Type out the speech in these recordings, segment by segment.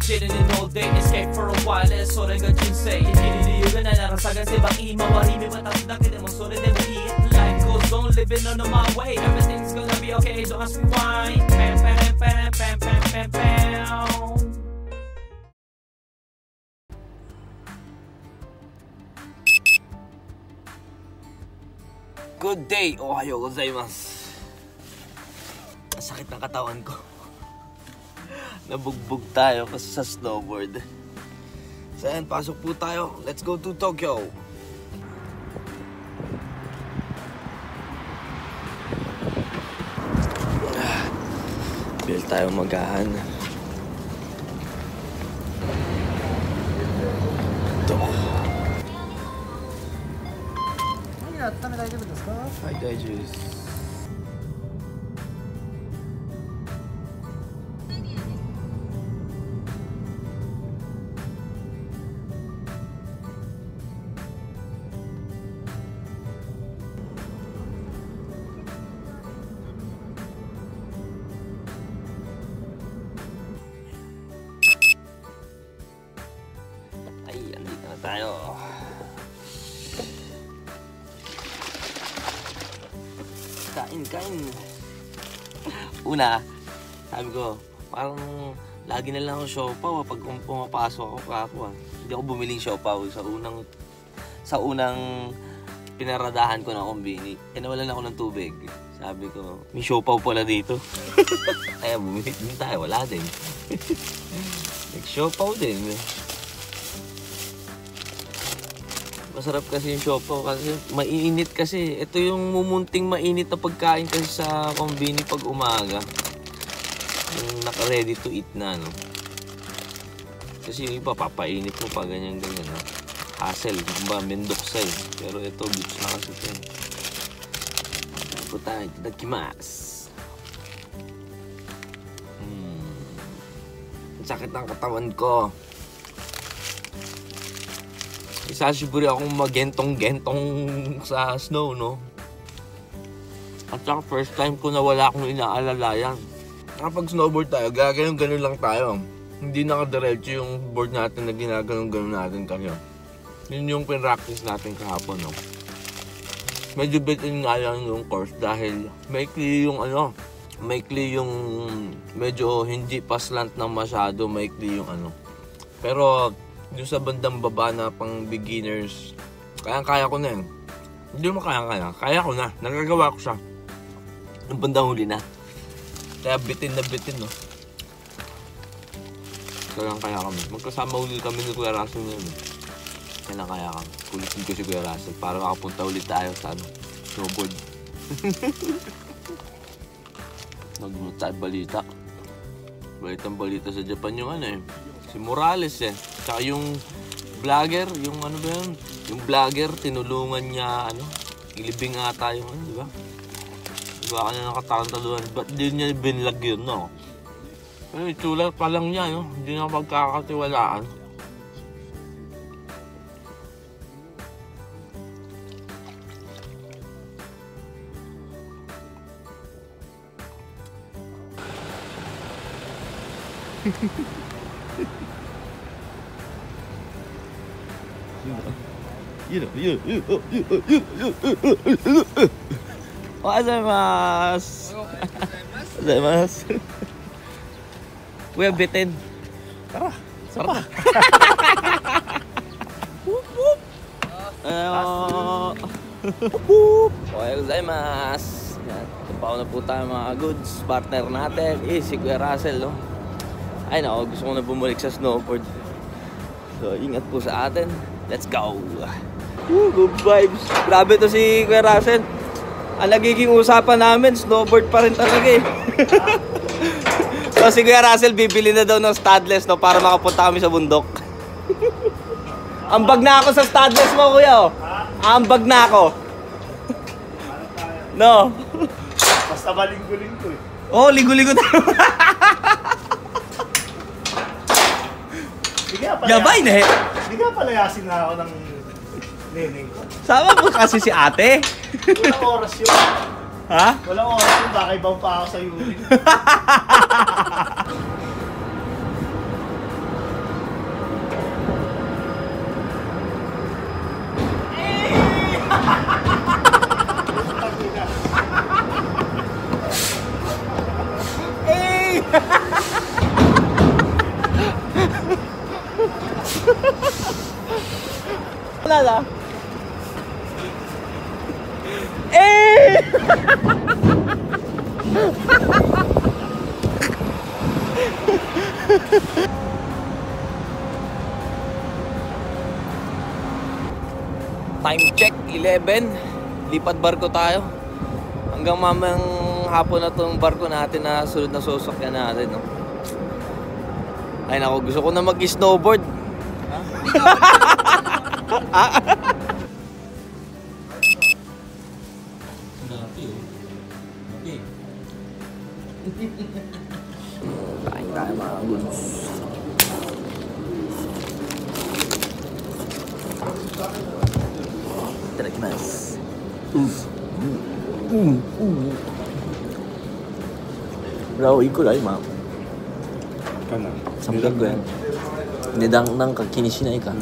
sitting in all day, escape for a while, so they got you say. Hindi na narasagan si baki, mawarimi matapos na mo, so they will eat. Life goes on, living on my way. Everything's gonna be okay, don't ask me why. Pam, pam, pam, pam, pam, pam, pam. Good day, ohayo gozaimasu. Sakit ng katawan ko. Nabugbog tayo kasi sa snowboard. So yan, pasok po tayo. Let's go to Tokyo. Bil tayo magahan. Ito. Hi, digest. Ay, andito na tayo. Kain. Una, sabi ko, parang lagi na lang ako siopaw pag pumapasok ako kako. Hindi ako bumiling siopaw sa unang pinaradahan ko ng kombini. Nawalan ako ng tubig. Sabi ko, may siopaw pala dito. Kaya bumili din tayo, wala din. Nag-siopaw din. Masarap kasi yung siopaw kasi mainit kasi. Ito yung mumunting mainit na pagkain kasi sa kombini pag umaga. Yung naka-ready to eat na, no? Kasi yung iba, papainit mo pa ganyan-ganyan, no? Hassle, ba, mendoksay. Pero ito, beach na kasi ito. Ito tayo, itadakimasu. Ang sakit ng katawan ko. Isashiburi akong magentong-gentong sa snow, no? At saka first time ko na wala akong inaalalayan. Kapag snowboard tayo, gano'n lang tayo. Hindi nakadiretso yung board natin na ginaganon-ganon natin kayo. Yun yung pinractice natin kahapon, no? Medyo bitin nga lang yung course dahil maikli yung medyo hindi pa slant na masyado, maikli yung ano. Pero yung sa bandang baba na pang beginners, kaya ko na yun. Hindi mo kaya ko na. Nagagawa ko siya. Yung bandang huli na. Kaya bitin na bitin, no? Kaya kami. Magkasama ulit kami ni Kuya Russell ngayon. Kaya kami. Kulitin ko si Kuya Russell para makapunta ulit tayo sa snowboard. Nagmut tayo balita. Balita sa Japan yung si Morales Tsaka yung vlogger, yung ano ba yun? Yung vlogger, tinulungan niya, ilibing ata yung di ba? Diba ka na nakatarantaluhan, ba't di niya binlag yun, no? Itsula pa lang niya, no? Hindi na magkakatiwalaan. Gozaimasu. Kuya bitin. Tara, sapa. Gozaimasu. Tapaw na po tayo mga goods. Partner natin si Kuya Russell, no? Ay nako, gusto ko na bumalik sa snowboard. So, ingat po sa atin. Let's go! Good vibes! Grabe to si Kuya Russell. Ang nagiging usapan namin, snowboard pa rin talaga eh. So, si Kuya Russell bibili na daw ng studless, no, para makapunta kami sa bundok. Ambag na ako sa studless mo, Kuya. Oh. Ambag na ako. No? Basta ba linggo-linggo eh. Oo, linggo-linggo tayo. Yabay na eh. Hindi ka palayasin na ako ng neneng ko. Sama po kasi si ate. Walang oras yun. Ha? Walang oras yun. Baka ibang pa ako sa urine. Wala na. Eh! Time check, 11. Lipat barko tayo. Hanggang mamayang hapon na tong barko natin na sunod na susukyan natin, no? Ay nako, gusto ko na mag-snowboard. Kain tayo mga goods. Itadakimasu. Berapa ikut lah imam? Kanan. Sampai gue. Nedang nang kini sini kan.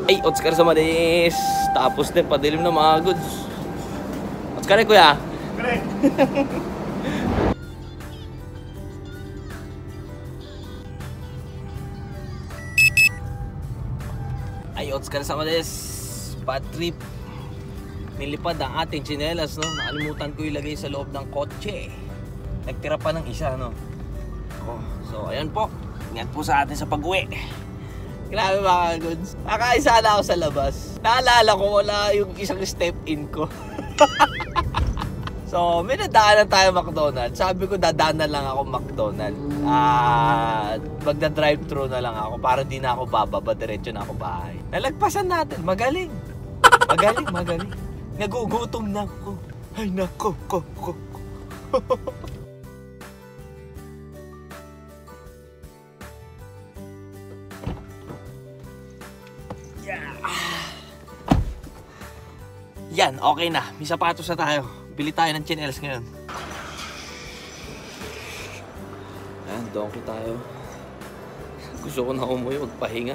Ay, Otskar sama des. Tapos din, padilim na mga goods. Otskar kuya. Correct. Ay, Otskar sama des. Bad trip. Nilipad ang ating tsinelas, no? Nakalimutan ko ilagay sa loob ng kotse. Nagtira pa ng isa, no? Oh, so, ayan po. Ingat po sa atin sa pag-uwi. Grabe mga goods. Nakaisa na ako sa labas. Naalala ko wala yung isang step in ko. So, may nadaanan tayo McDonald's. Sabi ko dadaan na lang ako McDonald's. Magda-drive-thru na lang ako para di na ako bababa. Diretso na ako bahay. Nalagpasan natin. Magaling. Magaling, magaling. Nagugutom na ako. Ay nako, ko. Yan, okay na. May sapatos na tayo. Bili tayo ng tsinelas ngayon. Ayan, donkey tayo. Gusto ko na umuwi, magpahinga.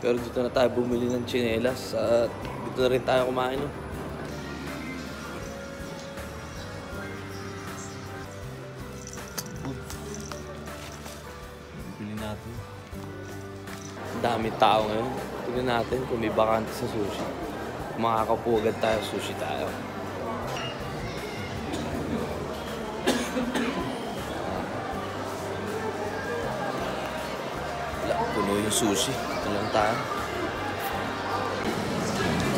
Pero dito na tayo bumili ng tsinelas. At dito na rin tayo kumain. No? Bili natin. Dami tao ngayon. Tignan natin kung may bakante sa sushi. Makakapo agad tayo, sushi tayo. Wala, puno yung sushi. Ito lang tayo.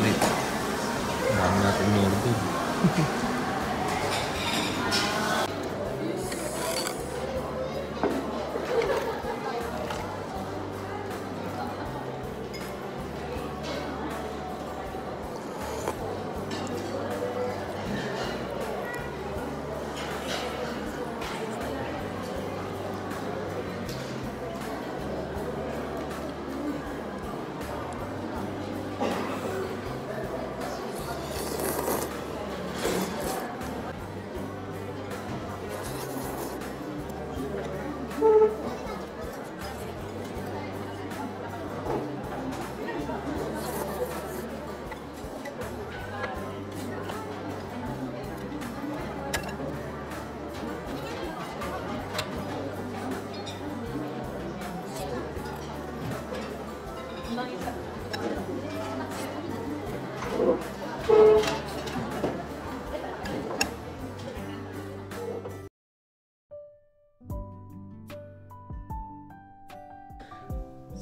Wait. Marami natin order.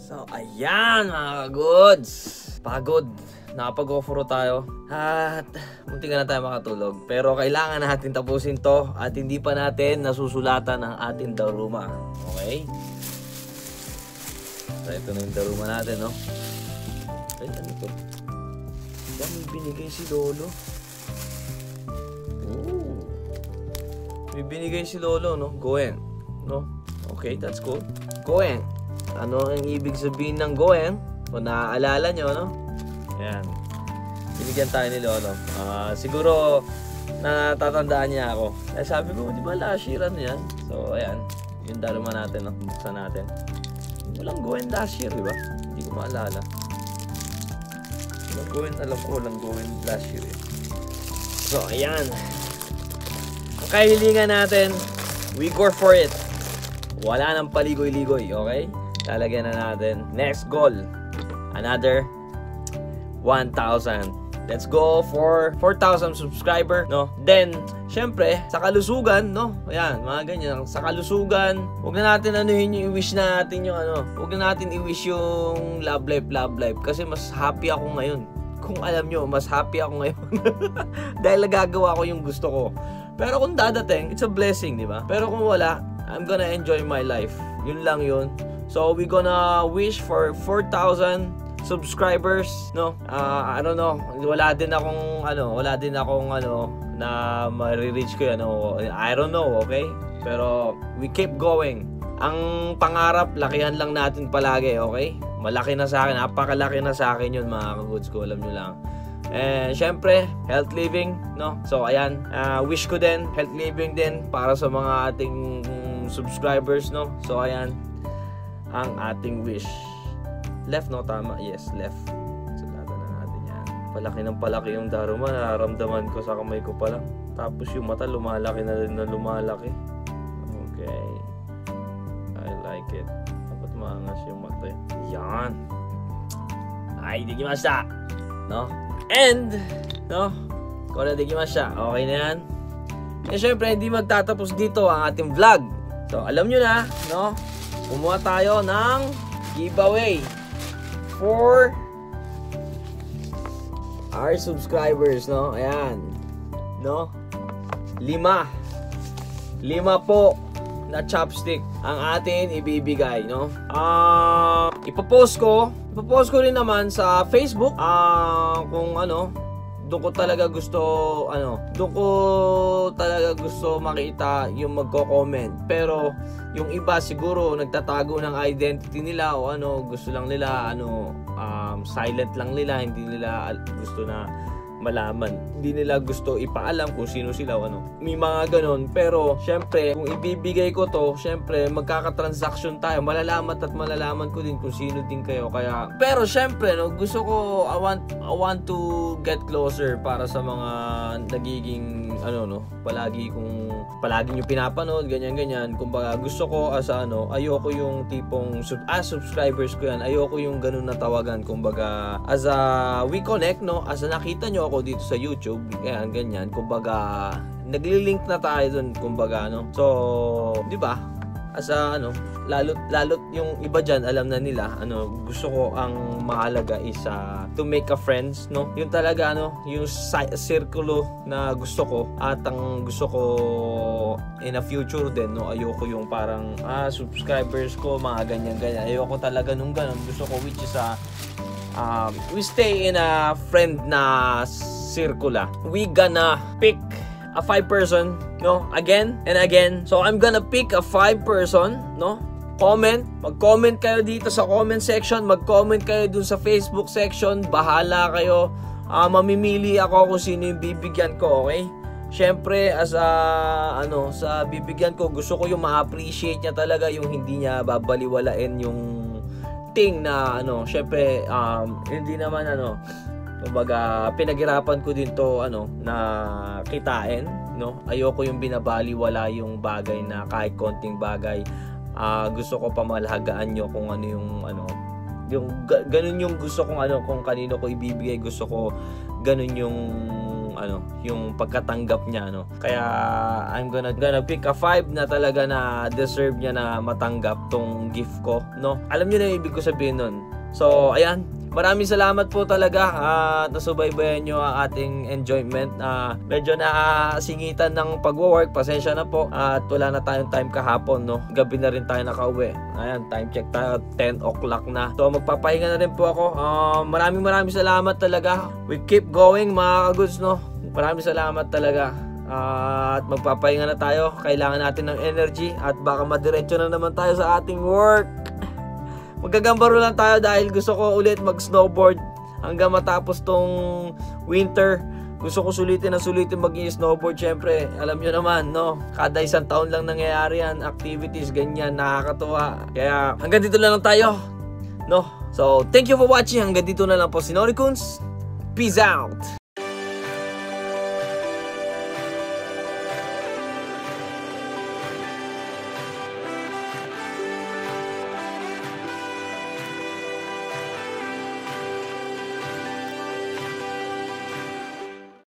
So, ayan mga goods. Pagod. Nakapag-offro tayo. At munti ka na tayo makatulog. Pero kailangan natin tapusin to at hindi pa natin nasusulatan ang ating daruma. Okay? So, ito na yung daruma natin, no? Ay, ano ito? Diyan may binigay si Lolo. Ooh. May binigay si Lolo, no? Goen. No? Okay, that's cool. Goen. Ano ang ibig sabihin ng Goen? Kung naaalala nyo, no? Ayan. Binigyan tayo ni Lolo. Siguro natatandaan niya ako. Eh, sabi ko, di ba last year ano yan? So, ayan. Yung daruma natin, no? Buksan natin. Walang gawin last year, di ba? Hindi ko maalala. Walang gawin, alam ko walang gawin last year eh. So, ayan. Ang kahilingan natin, we go for it. Wala nang paligoy-ligoy, okay? Lalagyan na natin. Next goal. Another 1,000. Let's go for 4,000 subscriber, no? Then, syempre, sa kalusugan, no? Ayan, mga ganyan. Sa kalusugan, huwag na natin anuhin yung i-wish natin yung ano. Huwag na natin i-wish yung love life. Kasi mas happy ako ngayon. Kung alam nyo, mas happy ako ngayon. Dahil nagagawa ko yung gusto ko. Pero kung dadating, it's a blessing, di ba? Pero kung wala, I'm gonna enjoy my life. Yun lang yun. So, we're gonna wish for 4,000 subscribers, no? I don't know. Wala din akong na ma-reach ko yan. I don't know, okay? Pero we keep going. Ang pangarap, lakihan lang natin palagi, okay? Malaki na sa akin, napakalaki na sa akin yun, mga ka-goods ko, alam nyo lang. And syempre, health living, no? So ayan, wish ko din health living din para sa mga ating subscribers, no? So ayan, ang ating wish. Left, no? Tama. Yes, left. Sulatan na natin yan. Palaki ng palaki yung daruma. Nararamdaman ko sa kamay ko pa lang. Tapos yung mata, lumalaki na rin na lumalaki. Okay. I like it. Dapat maangas yung mata eh. Yan. Ay, digimashita. No? And, no? Kora digimashita. Okay na yan. Eh, syempre, hindi magtatapos dito ang ating vlog. So, alam nyo na, no? Kumuha tayo ng giveaway for our subscribers, no? Ayan, no? 5 po na chopstick ang atin ibibigay, no? Ipopost ko rin naman sa Facebook, kung ano, doon ko talaga gusto makita yung magko-comment. Pero yung iba siguro nagtatago ng identity nila o ano, gusto lang nila silent lang nila, hindi nila gusto na malaman, hindi nila gusto ipaalam kung sino sila o ano. May mga ganon. Pero syempre, kung ibibigay ko to, syempre magkakatransaction tayo, malalaman ko din kung sino din kayo. Kaya, pero syempre, no, gusto ko, I want to get closer para sa mga nagiging palagi nyo pinapanood, ganyan. Kumbaga, gusto ko ayoko yung tipong subscribers ko yan, ayoko yung ganun na tawagan. Kumbaga, as a we connect, no, as a nakita nyo ako dito sa YouTube, kaya ganyan, kumbaga nagli-link na tayo dun, kumbaga, no. So, di ba? As a lalot yung iba dyan, alam na nila, gusto ko ang mahalaga is to make a friends, no? Yung talaga, yung sirkulo na gusto ko, at ang gusto ko in a future din, no? Ayoko yung parang, subscribers ko, mga ganyan. Ayoko talaga nung ganun. Gusto ko, which is we stay in a friend na circula. We gonna pick a 5-person, no? Again and again. So I'm gonna pick a 5-person, no? Mag-comment kayo dito sa comment section, mag-comment kayo dun sa Facebook section, bahala kayo. Mamimili ako kung sino yung bibigyan ko, okay? Syempre, sa bibigyan ko, gusto ko yung ma-appreciate niya talaga, yung hindi niya babaliwalain yung thing na syempre, hindi naman kumbaga pinaghirapan ko din to na kitain, no? Ayoko yung binabaliwala yung bagay na kahit konting bagay. Gusto ko pamalahagaan nyo kung yung ganun yung gusto kong kung kanino ko ibibigay, gusto ko ganun yung yung pagkatanggap niya, Kaya I'm gonna pick a 5 na talaga na deserve niya na matanggap tong gift ko, no? Alam niyo na yung ibig ko sabihin nun. So, ayan. Maraming salamat po talaga at nasubaybayan nyo ang ating enjoyment. Medyo nasingitan ng pag-work, pasensya na po. At wala na tayong time kahapon, no? Gabi na rin tayo nakauwi. Ayan, time check tayo, 10 o'clock na. So magpapahinga na rin po ako. Maraming salamat talaga. We keep going, mga ka-goods, no? Maraming salamat talaga. At magpapahinga na tayo. Kailangan natin ng energy at baka madiretso na naman tayo sa ating work. Magagambaro lang tayo dahil gusto ko ulit mag-snowboard hanggang matapos tong winter. gusto ko sulitin mag-snowboard. Syempre, alam nyo naman, no? Kada isang taon lang nangyayari yan, activities, ganyan, nakakatuwa. Kaya, hanggang dito na lang tayo, no? So, thank you for watching. Hanggang dito na lang po si Norikuns. Peace out!